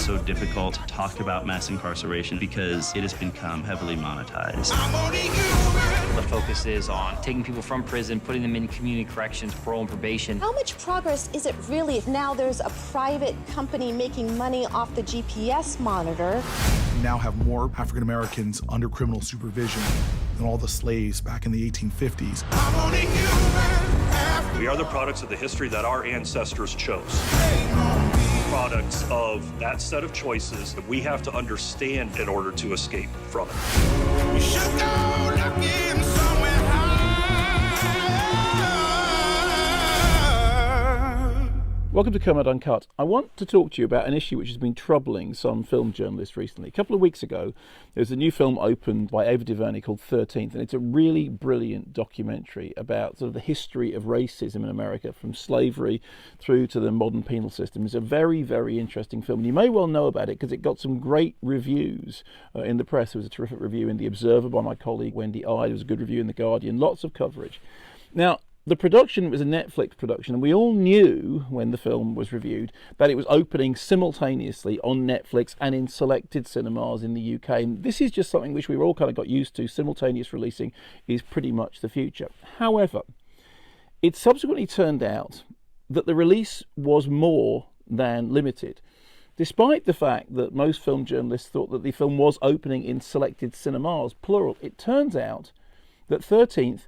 so difficult to talk about mass incarceration because it has become heavily monetized. The focus is on taking people from prison, putting them in community corrections, parole and probation. How much progress is it really if now there's a private company making money off the GPS monitor? We now have more African Americans under criminal supervision than all the slaves back in the 1850s. We are the products of the history that our ancestors chose. Products of that set of choices that we have to understand in order to escape from it. We should go looking somewhere Welcome to Kermode Uncut. I want to talk to you about an issue which has been troubling some film journalists recently. A couple of weeks ago, there's a new film opened by Ava DuVernay called 13th, and it's a really brilliant documentary about sort of the history of racism in America, from slavery through to the modern penal system. It's a very, very interesting film. And you may well know about it because it got some great reviews in the press. There was a terrific review in The Observer by my colleague Wendy I. There was a good review in The Guardian, lots of coverage. Now, the production was a Netflix production, and we all knew when the film was reviewed that it was opening simultaneously on Netflix and in selected cinemas in the UK. And this is just something which we all kind of got used to. Simultaneous releasing is pretty much the future. However, it subsequently turned out that the release was more than limited. Despite the fact that most film journalists thought that the film was opening in selected cinemas, plural, it turns out that 13th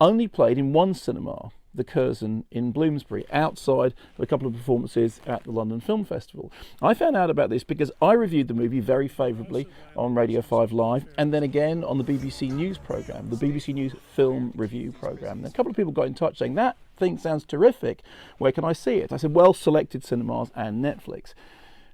only played in one cinema, the Curzon in Bloomsbury, outside of a couple of performances at the London Film Festival. I found out about this because I reviewed the movie very favourably on Radio 5 Live, and then again on the BBC News programme, the BBC News Film Review programme. And a couple of people got in touch saying, that thing sounds terrific, where can I see it? I said, well, selected cinemas and Netflix.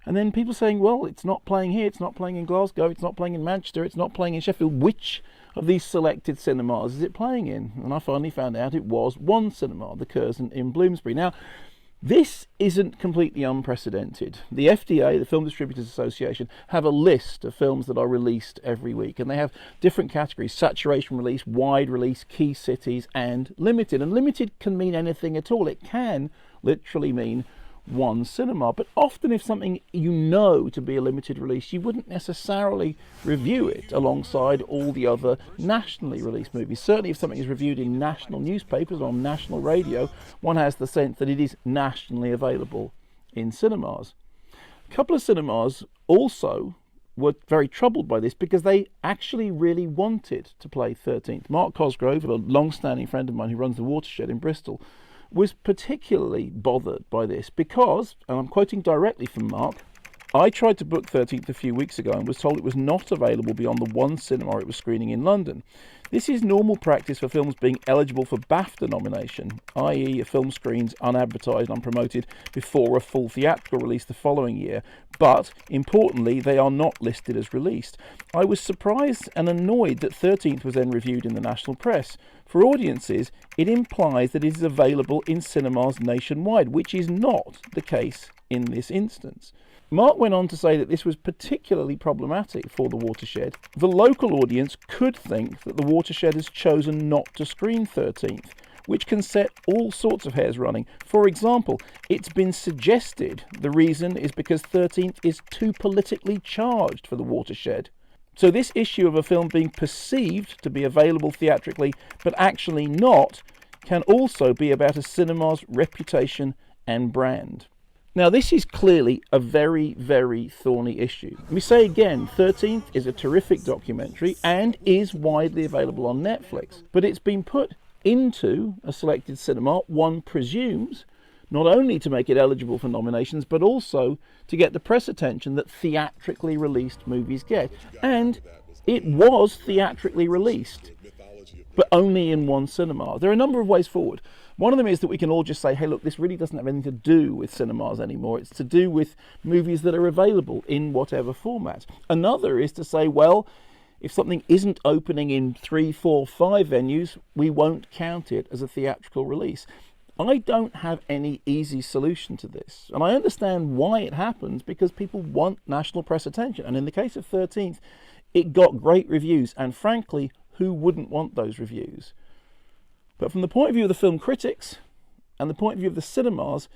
And then people saying, well, it's not playing here, it's not playing in Glasgow, it's not playing in Manchester, it's not playing in Sheffield. Which of these selected cinemas is it playing in? And I finally found out it was one cinema, the Curzon in Bloomsbury. Now, this isn't completely unprecedented. The FDA, the Film Distributors Association, have a list of films that are released every week, and they have different categories: saturation release, wide release, key cities, and limited. And limited can mean anything at all. It can literally mean one cinema, but often if something you know to be a limited release, you wouldn't necessarily review it alongside all the other nationally released movies. Certainly if something is reviewed in national newspapers or on national radio, one has the sense that it is nationally available in cinemas. A couple of cinemas also were very troubled by this because they actually really wanted to play 13th. Mark Cosgrove, a long-standing friend of mine who runs the Watershed in Bristol, was particularly bothered by this because, and I'm quoting directly from Mark, I tried to book 13th a few weeks ago and was told it was not available beyond the one cinema it was screening in London. This is normal practice for films being eligible for BAFTA nomination, i.e. a film screens unadvertised, unpromoted before a full theatrical release the following year, but importantly they are not listed as released. I was surprised and annoyed that 13th was then reviewed in the national press. For audiences, it implies that it is available in cinemas nationwide, which is not the case in this instance. Mark went on to say that this was particularly problematic for the Watershed. The local audience could think that the Watershed has chosen not to screen 13th, which can set all sorts of hairs running. For example, it's been suggested the reason is because 13th is too politically charged for the Watershed. So this issue of a film being perceived to be available theatrically, but actually not, can also be about a cinema's reputation and brand. Now, this is clearly a very, very thorny issue. Let me say again, 13th is a terrific documentary and is widely available on Netflix, but it's been put into a selected cinema, one presumes, not only to make it eligible for nominations, but also to get the press attention that theatrically released movies get. And it was theatrically released, but only in one cinema. There are a number of ways forward. One of them is that we can all just say, hey, look, this really doesn't have anything to do with cinemas anymore. It's to do with movies that are available in whatever format. Another is to say, well, if something isn't opening in 3, 4, 5 venues, we won't count it as a theatrical release. I don't have any easy solution to this. And I understand why it happens, because people want national press attention. And in the case of 13th, it got great reviews. And frankly, who wouldn't want those reviews? But from the point of view of the film critics and the point of view of the cinemas,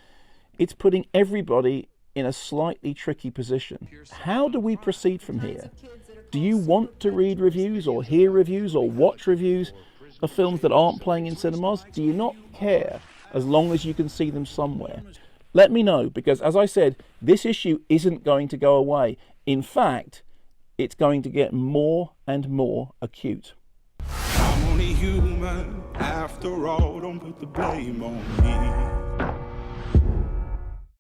it's putting everybody in a slightly tricky position. How do we proceed from here? Do you want to read reviews or hear reviews or watch reviews of films that aren't playing in cinemas? Do you not care as long as you can see them somewhere? Let me know, because as I said, this issue isn't going to go away. In fact, it's going to get more and more acute. I'm only human after all, don't put the blame on me.